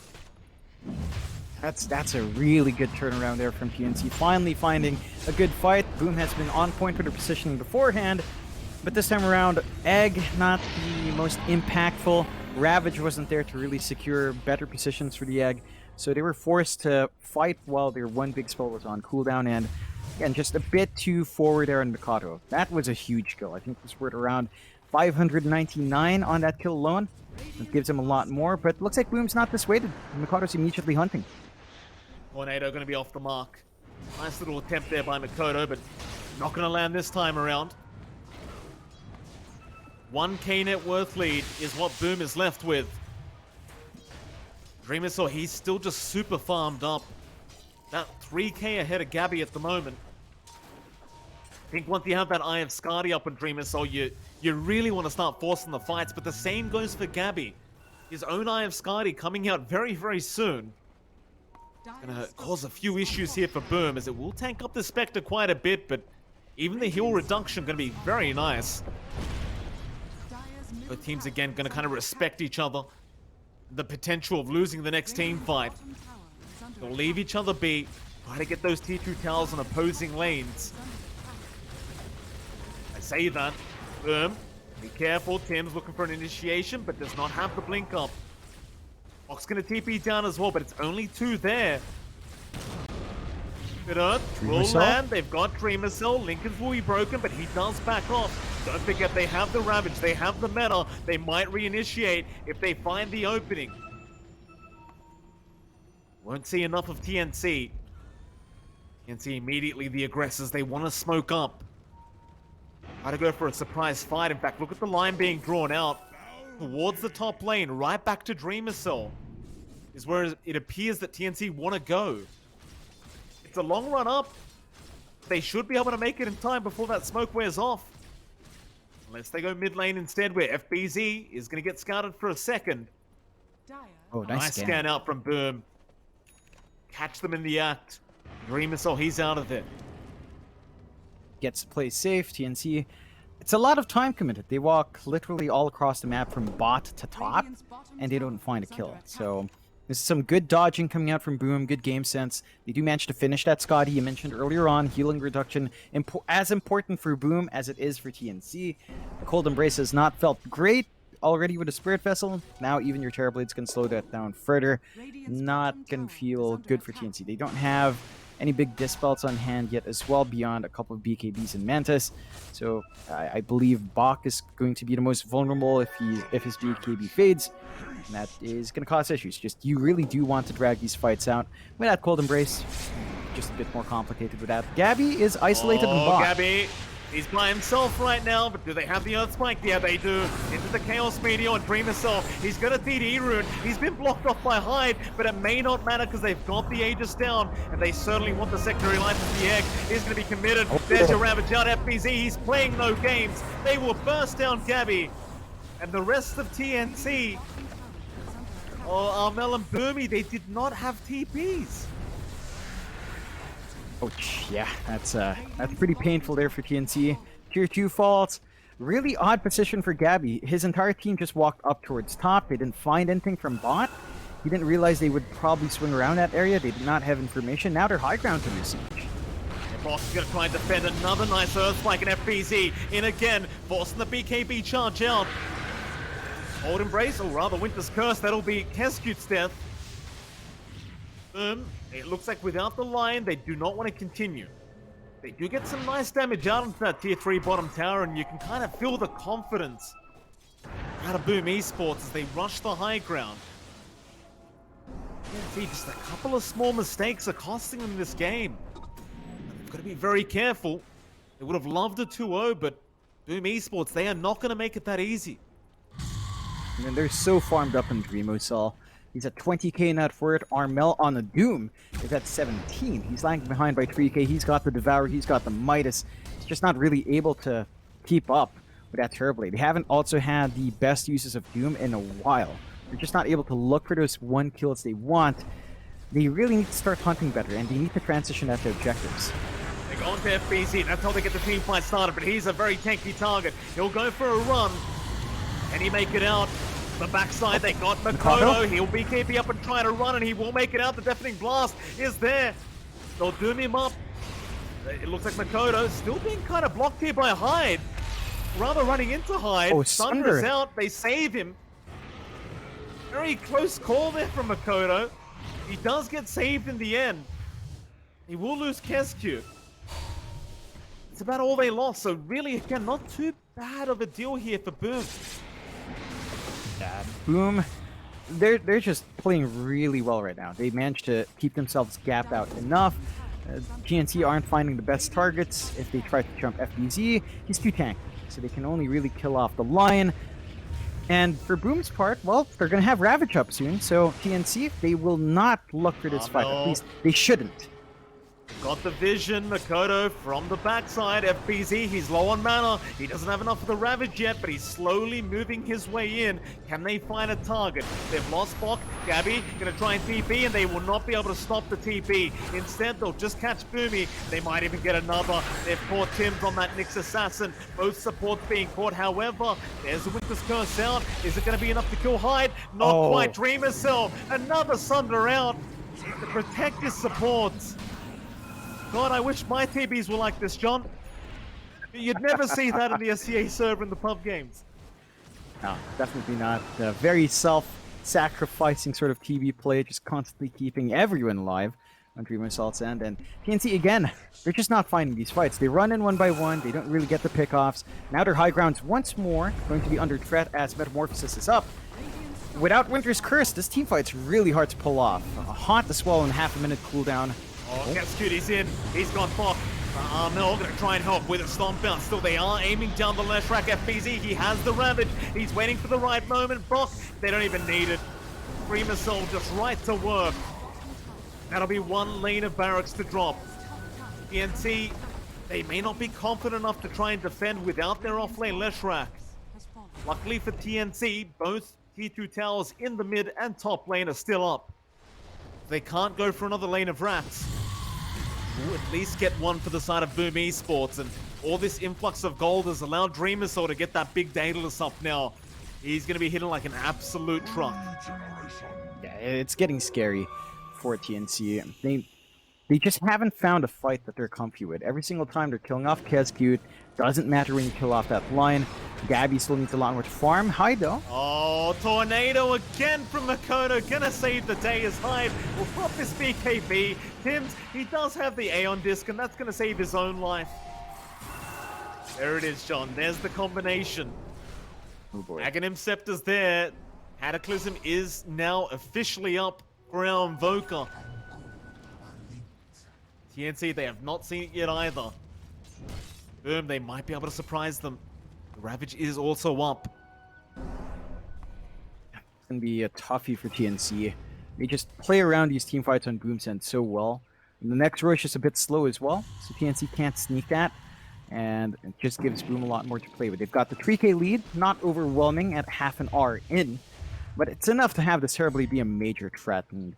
That's a really good turnaround there from TNC. Finally finding a good fight. Boom has been on point for their positioning beforehand, but this time around, Egg not the most impactful. Ravage wasn't there to really secure better positions for the Egg, so they were forced to fight while their one big spell was on cooldown, and again, just a bit too forward there on Mikado. That was a huge kill. I think it was worth around 599 on that kill alone. It gives him a lot more, but looks like Boom's not dissuaded. Mikado's immediately hunting. Tornado going to be off the mark. Nice little attempt there by Makoto, but not going to land this time around. 1k net worth lead is what Boom is left with. Dreamer Soul, he's still just super farmed up. That 3k ahead of Gabby at the moment. I think once you have that Eye of Skadi up on Dreamer Soul, you really want to start forcing the fights, but the same goes for Gabby. His own Eye of Skadi coming out very, very soon. Gonna cause a few issues here for Boom, as it will tank up the Spectre quite a bit, but even the heal reduction gonna be very nice. Both teams again gonna kind of respect each other. The potential of losing the next team fight. They'll leave each other be, try to get those T2 towers on opposing lanes. I say that. Boom. Be careful, Tim's looking for an initiation, but does not have the blink up. Fox gonna TP down as well, but it's only 2 there. Good Earth will land. They've got Dreamer Cell. Lincoln's will be broken, but he does back off. Don't forget they have the Ravage. They have the meta. They might reinitiate if they find the opening. Won't see enough of TNC. TNC immediately the aggressors. They want to smoke up. Try to go for a surprise fight. In fact, look at the line being drawn out towards the top lane, right back to Dreamer Cell, is where it appears that TNC want to go. It's a long run up. They should be able to make it in time before that smoke wears off. Unless they go mid lane instead, where FBZ is going to get scouted for a second. Oh, nice scan out from Boom. Catch them in the act. Dreamer Cell, he's out of there. Gets to play safe. TNC, it's a lot of time committed. They walk literally all across the map from bot to top, and they don't find a kill. So this is some good dodging coming out from Boom, good game sense. They do manage to finish that Scotty you mentioned earlier on. Healing reduction, as important for Boom as it is for TNC. The Cold Embrace has not felt great already with a Spirit Vessel. Now even your Terrorblade's can slow that down further. Not gonna feel good for TNC. They don't have any big dispels on hand yet as well, beyond a couple of BKBs and Mantis. So I believe Bach is going to be the most vulnerable if his BKB fades. And that is going to cause issues. Just, you really do want to drag these fights out. With that Cold Embrace, just a bit more complicated with that. Gabby is isolated in bot. Gabby, he's by himself right now, but do they have the Earth Spike? Yeah, they do. Into the Chaos Meteor and Dreamer Cell. He's got a DD rune. He's been blocked off by Hyde, but it may not matter because they've got the Aegis down, and they certainly want the secondary life of the egg. He's going to be committed. There's your Ravage out. FBZ, he's playing no games. They will burst down Gabby. And the rest of TNC, Armel and Boomy, they did not have TPs. Ouch, yeah, that's pretty painful there for TNC. Tier 2 falls. Really odd position for Gabby. His entire team just walked up towards top. They didn't find anything from bot. He didn't realize they would probably swing around that area. They did not have information. Now they're high ground to the siege. Fox is going to try and defend another nice Earth Spike and FBZ in again, forcing the BKB charge out. Cold Embrace, or rather Winter's Curse, that'll be Kescute's death. It looks like without the line, they do not want to continue. They do get some nice damage out into that tier 3 bottom tower, and you can kind of feel the confidence out of Boom Esports as they rush the high ground. See, just a couple of small mistakes are costing them this game. They've got to be very careful. They would have loved a 2-0, but Boom Esports, they are not going to make it that easy. And they're so farmed up in Dreamo Cell. He's at 20k net worth. Armel on the Doom is at 17. He's lagging behind by 3k. He's got the Devour. He's got the Midas. He's just not really able to keep up with that Terrorblade. They haven't also had the best uses of Doom in a while. They're just not able to look for those 1 kills they want. They really need to start hunting better, and they need to transition at their objectives. They go on to FBZ. That's how they get the team fight started, but he's a very tanky target. He'll go for a run. Can he make it out? The backside, they got Makoto. He'll BKB up and try to run, and he will make it out. The Deafening Blast is there. They'll doom him up. It looks like Makoto still being kind of blocked here by Hyde. Rather running into Hyde. Oh, Sunder's out. They save him. Very close call there from Makoto. He does get saved in the end. He will lose Kescue. It's about all they lost, so really, again, not too bad of a deal here for Boom. Boom, they're just playing really well right now. They managed to keep themselves gapped out enough. TNC aren't finding the best targets. If they try to jump FBZ, he's too tanky, so they can only really kill off the Lion. And for Boom's part, well, they're going to have Ravage up soon, so TNC, they will not look for this fight. At least they shouldn't. Got the vision, Makoto from the backside. FBZ, he's low on mana. He doesn't have enough of the Ravage yet, but he's slowly moving his way in. Can they find a target? They've lost Bok. Gabby gonna try and TP, and they will not be able to stop the TP. Instead, they'll just catch Boomy. They might even get another. They've caught Tim from that Nyx Assassin. Both supports being caught. However, there's the Winter's Curse out. Is it gonna be enough to kill Hyde? Not quite. Dreamer Cell. Another Sunder out to protect his supports. God, I wish my TBs were like this, John. You'd never see that in the SCA server in the pub games. No, definitely not. Very self-sacrificing sort of TV play, just constantly keeping everyone alive on Dream Assault's end. And TNC, again, they're just not finding these fights. They run in one by one, they don't really get the pickoffs. Now their high ground's once more going to be under threat as Metamorphosis is up. Without Winter's Curse, this team fight's really hard to pull off. A Haunt as well in half a minute cooldown. Oh, gets Cuties in. He's got Bok. Armel gonna try and help with a stomp bounce. Still, they are aiming down the left rack. FBZ, he has the Ravage. He's waiting for the right moment. Bok, they don't even need it. Dreamer Soul just right to work. That'll be one lane of barracks to drop. TNC, they may not be confident enough to try and defend without their off-lane Leshrac. Luckily for TNC, both T2 towers in the mid and top lane are still up. They can't go for another lane of rats. We'll at least get one for the side of Boom Esports, and all this influx of gold has allowed Dreamer Soul to get that big Daedalus up now. He's going to be hitting like an absolute truck. Yeah, it's getting scary for TNC. They just haven't found a fight that they're comfy with. Every single time they're killing off Kescute. Doesn't matter when you kill off that line. Gabby still needs a lot more to farm. Hyde, though. Oh, Tornado again from Makoto. Gonna save the day as Hyde will pop this BKB. Tims, he does have the Aeon disc, and that's gonna save his own life. There it is, John. There's the combination. Oh boy. Aghanim Scepter's there. Cataclysm is now officially up for our Invoker. TNC, they have not seen it yet either. Boom, they might be able to surprise them. The Ravage is also up. It's going to be a toughie for TNC. They just play around these team fights on Boomsend so well. And the next rush is a bit slow as well, so TNC can't sneak that. And it just gives Boom a lot more to play with. They've got the 3k lead, not overwhelming at half an hour in, but it's enough to have this terribly be a major threat. And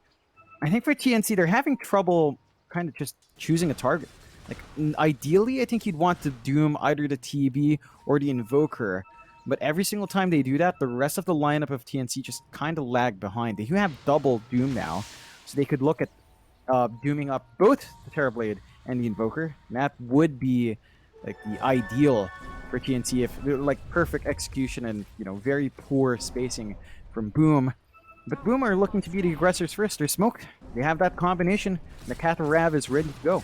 I think for TNC, they're having trouble kind of just choosing a target. Like, ideally, I think you'd want to Doom either the TB or the Invoker, but every single time they do that, the rest of the lineup of TNC just kind of lag behind. They do have double Doom now, so they could look at Dooming up both the Terrorblade and the Invoker. And that would be like the ideal for TNC if like perfect execution and very poor spacing from Boom. But Boom are looking to be the aggressors first. They're smoked. They have that combination. The Catarav is ready to go.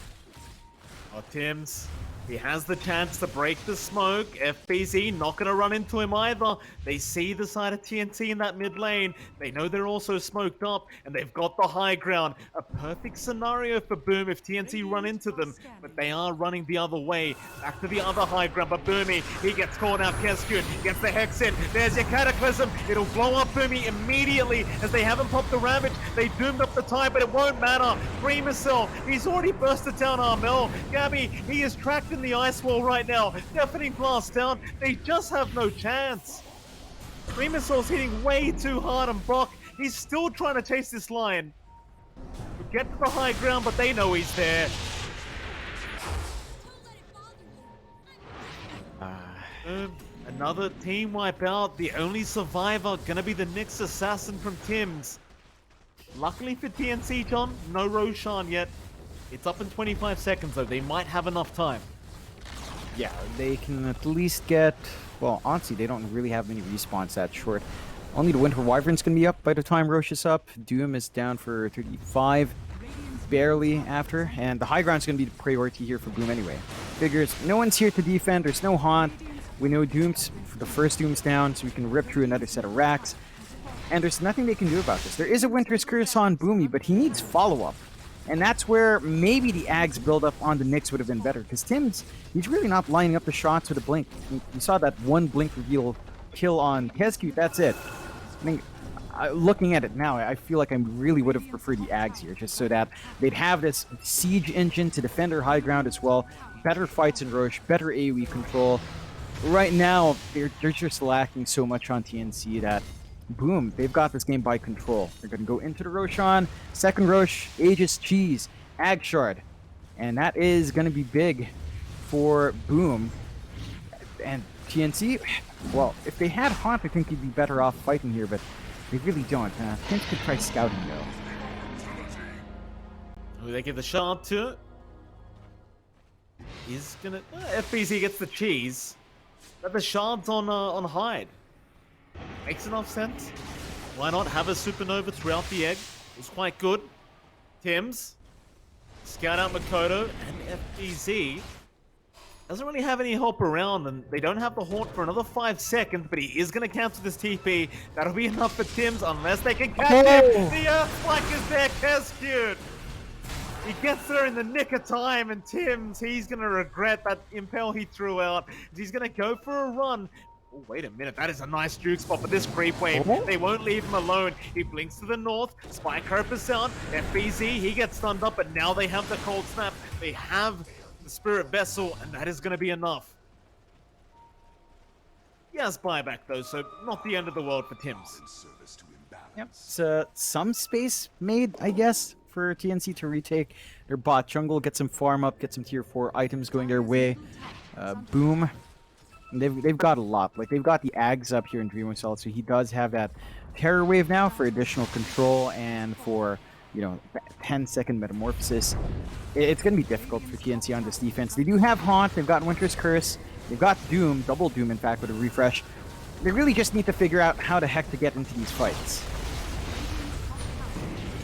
Oh, Tims, he has the chance to break the smoke. FBZ not going to run into him either. They see the side of TNC in that mid lane. They know they're also smoked up, and they've got the high ground. A perfect scenario for Boom if TNC run into them, but they are running the other way. Back to the other high ground, but Boomy, he gets caught out. Kescute gets the Hex in. There's your Cataclysm. It'll blow up Boomy immediately as they haven't popped the Ravage. They doomed up the time, but it won't matter. Dreamercell, he's already bursted down Armel. Gabby, he is tracked in the ice wall right now. Deafening blast down. They just have no chance. Dreamercell's hitting way too hard on Brock. He's still trying to chase this line. We'll get to the high ground, but they know he's there. Another team wipe out. The only survivor gonna be the Nyx Assassin from Tims. Luckily for TNC, John, no Roshan yet. It's up in 25 seconds though. They might have enough time. Yeah, they can at least get... Well, honestly, they don't really have many respawns that short. Only the Winter Wyvern's going to be up by the time Roche is up. Doom is down for 35, barely after. And the high ground's going to be the priority here for Boom anyway. Figures, no one's here to defend. There's no Haunt. We know Doom's... The first Doom's down, so we can rip through another set of racks. And there's nothing they can do about this. There is a Winter's Curse on Boomy, but he needs follow-up. And that's where maybe the Ags build-up on the Nyx would have been better. Because Tims, he's really not lining up the shots with a Blink. You saw that one Blink reveal kill on Kescute, that's it. I think, looking at it now, I feel like I really would have preferred the Ags here. Just so that they'd have this siege engine to defend their high ground as well. Better fights in Roche, better AoE control. Right now, they're just lacking so much on TNC that... Boom, they've got this game by control. They're going to go into the Roshan, second Roche, Aegis Cheese, Ag Shard. And that is going to be big for Boom. And TNC, well, if they had Haunt, I think he'd be better off fighting here, but they really don't. Tinch could try scouting, though. Who they give the shot to? is gonna... FBZ gets the cheese. But the shards on Hyde. Makes enough sense. Why not have a supernova throughout the egg? It was quite good. Tim's. Scout out Makoto and FBZ. Doesn't really have any help around, and they don't have the haunt for another 5 seconds, but he is going to cancel this TP. That'll be enough for Tim's unless they can catch him. The Earthquake is there, Kescute. He gets there in the nick of time, and Tim's, he's going to regret that impel he threw out. He's going to go for a run. Oh, wait a minute, that is a nice juke spot for this creep wave. They won't leave him alone. He blinks to the north, Spike Herpes out, FBZ, he gets stunned up, but now they have the cold snap. They have the Spirit Vessel, and that is going to be enough. He has buyback though, so not the end of the world for Tim's. Yep, so some space made, I guess, for TNC to retake their bot jungle, get some farm up, get some tier 4 items going their way. Boom. And they've got a lot. Like, they've got the Ags up here in Dream Assault, so he does have that Terror Wave now for additional control and for, 10-second Metamorphosis. It's going to be difficult for TNC on this defense. They do have Haunt, they've got Winter's Curse, they've got Doom, double Doom in fact with a refresh. They really just need to figure out how the heck to get into these fights.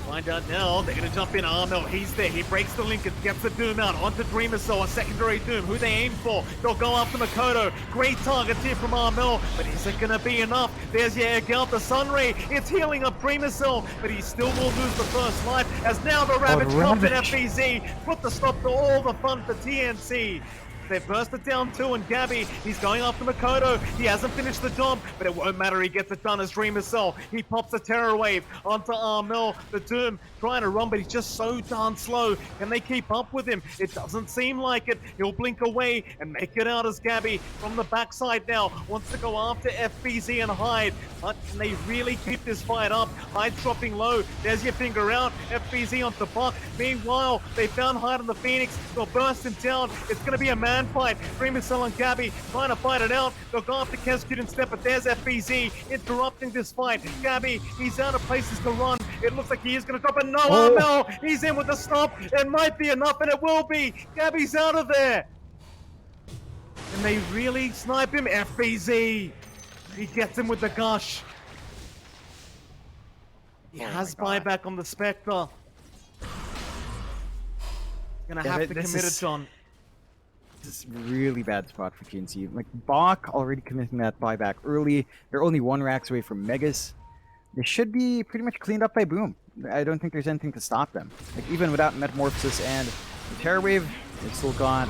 Find out now, they're going to jump in. No, he's there. He breaks the link and gets the Doom out onto Dreamer Soul, a secondary Doom. Who they aim for? They'll go after Makoto. Great targets here from Armel, but is it going to be enough? There's Jaeger out the Sunray. It's healing up Dreamer Soul, but he still will lose the first life as now the Ravage comes in FBZ. Put the stop to all the fun for TNC. They burst it down too, and Gabby, he's going after Makoto. He hasn't finished the job, but it won't matter. He gets it done as Dreamer Cell. He pops a Terror Wave onto Armel. The Doom trying to run, but he's just so darn slow. Can they keep up with him? It doesn't seem like it. He'll blink away and make it out as Gabby from the backside now wants to go after FBZ and Hyde. But can they really keep this fight up? Hyde dropping low. There's your finger out. FBZ onto Buck. Meanwhile, they found Hyde on the Phoenix. They'll burst him down. It's going to be a man fight. Dreamer Cell and Gabby trying to fight it out. They'll go after Kescute instead, but there's FBZ interrupting this fight. Gabby, he's out of places to run. It looks like he is going to drop a no. Armel, he's in with the stop. It might be enough, and it will be. Gabby's out of there. And they really snipe him. FBZ. He gets him with the gush. He has buyback on the Spectre. Gonna have to commit it, John. This is a really bad spot for TNC. Like, Bach already committing that buyback early. They're only 1 racks away from Megas. They should be pretty much cleaned up by Boom. I don't think there's anything to stop them. Like, even without Metamorphosis and the Terror Wave, they've still got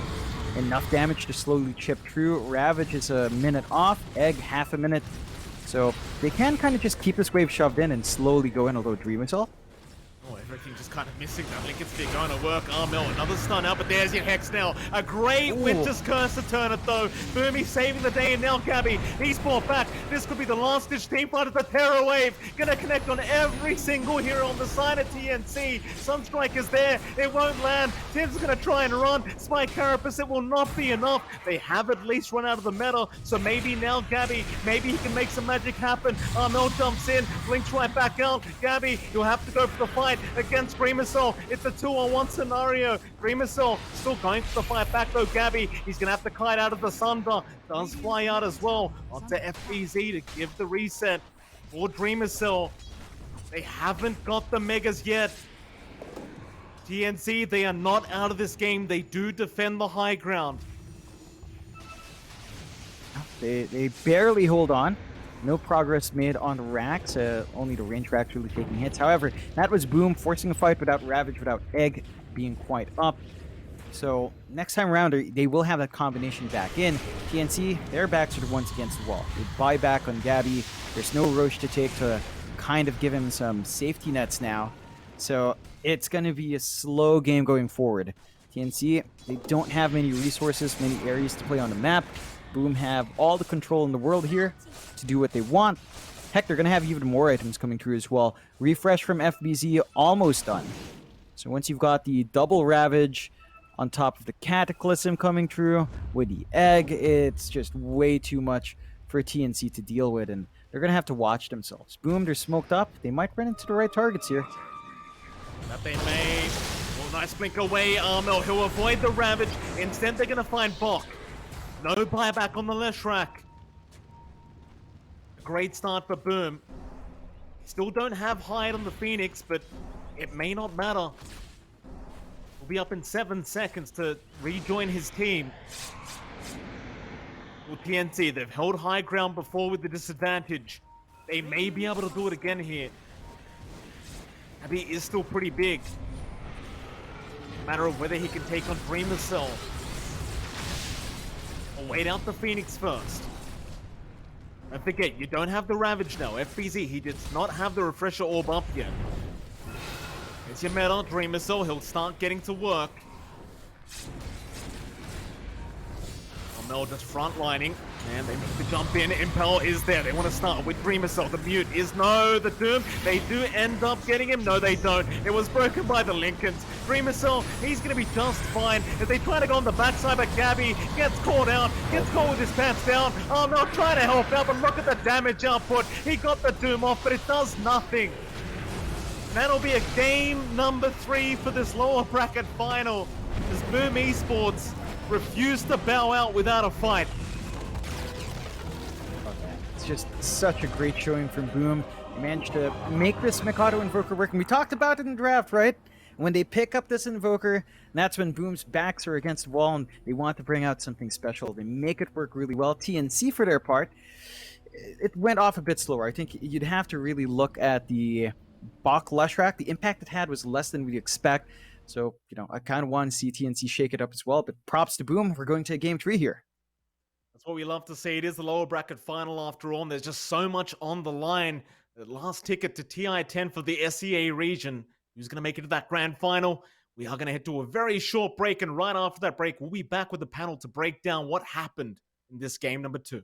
enough damage to slowly chip through. Ravage is a minute off. Egg, half a minute. So they can kind of just keep this wave shoved in and slowly go in, although Dream Assault. Oh, everything just kind of missing. That Lincoln Spear going to work. Armel, another stun out, but there's your Hex now. A great Winter's Curse to turn it, though. Boomy saving the day, and now Gabby, he's brought back. This could be the last-ditch team fight of the Terror Wave. Gonna connect on every single hero on the side of TNC. Sunstrike is there. It won't land. Tim's gonna try and run. Spike Carapace, it will not be enough. They have at least run out of the meta, so maybe now Gabby, maybe he can make some magic happen. Armel jumps in, blinks right back out. Gabby, you'll have to go for the fight against Dreamer Cell. It's a 2-on-1 scenario. Dreamer Cell still going for the fight back though. Gabby, he's gonna have to kite out of the Sunder. Does fly out as well onto FBZ to give the reset for Dreamer Cell. They haven't got the Megas yet. TNC, they are not out of this game. They do defend the high ground. They barely hold on. No progress made on the racks, only the range racks really taking hits. However, that was Boom forcing a fight without Ravage, without Egg being quite up. So next time around, they will have that combination back in. TNC, their backs are the ones against the wall. They buy back on Gabby. There's no Roche to take to kind of give him some safety nets now. So it's going to be a slow game going forward. TNC, they don't have many resources, many areas to play on the map. Boom have all the control in the world here to do what they want. Heck, they're going to have even more items coming through as well. Refresh from FBZ, almost done. So once you've got the double Ravage on top of the Cataclysm coming through with the Egg, it's just way too much for TNC to deal with, and they're going to have to watch themselves. Boom, they're smoked up. They might run into the right targets here. That they may. Oh, nice blink away, Armel. He'll avoid the Ravage. Instead, they're going to find Bok. No buyback on the Leshrac. A great start for Boom. Still don't have hide on the Phoenix, but it may not matter. We'll be up in 7 seconds to rejoin his team. Well, TNC, they've held high ground before with the disadvantage. They may be able to do it again here. Abby is still pretty big. Matter of whether he can take on Dreamer Cell. Or wait out the Phoenix first. Don't forget, you don't have the Ravage now. FBZ, he does not have the Refresher Orb up yet. It's your meta, Dreamer Cell. He'll start getting to work. Mel just frontlining, and they make the jump in. Impel is there. They want to start with Dreamer Cell. The mute is no, the Doom. They do end up getting him. No, they don't. It was broken by the Lincolns. Dreamer Cell, he's going to be just fine as they try to go on the backside, but Gabby gets caught out, gets caught with his pants down. Mel trying to help out, but look at the damage output. He got the Doom off, but it does nothing. That'll be a game number 3 for this lower bracket final as Boom Esports refused to bow out without a fight. It's just such a great showing from Boom. They managed to make this Mikado Invoker work, and we talked about it in the draft, right? When they pick up this Invoker, that's when Boom's backs are against the wall and they want to bring out something special. They make it work really well. TNC, for their part, it went off a bit slower. I think you'd have to really look at the Bok Leshrac. The impact it had was less than we'd expect. So, I kind of want to see TNC shake it up as well, but props to Boom. We're going to game 3 here. That's what we love to see. It is the lower bracket final after all, and there's just so much on the line. The last ticket to TI10 for the SEA region. Who's going to make it to that grand final? We are going to head to a very short break, and right after that break, we'll be back with the panel to break down what happened in this game number 2.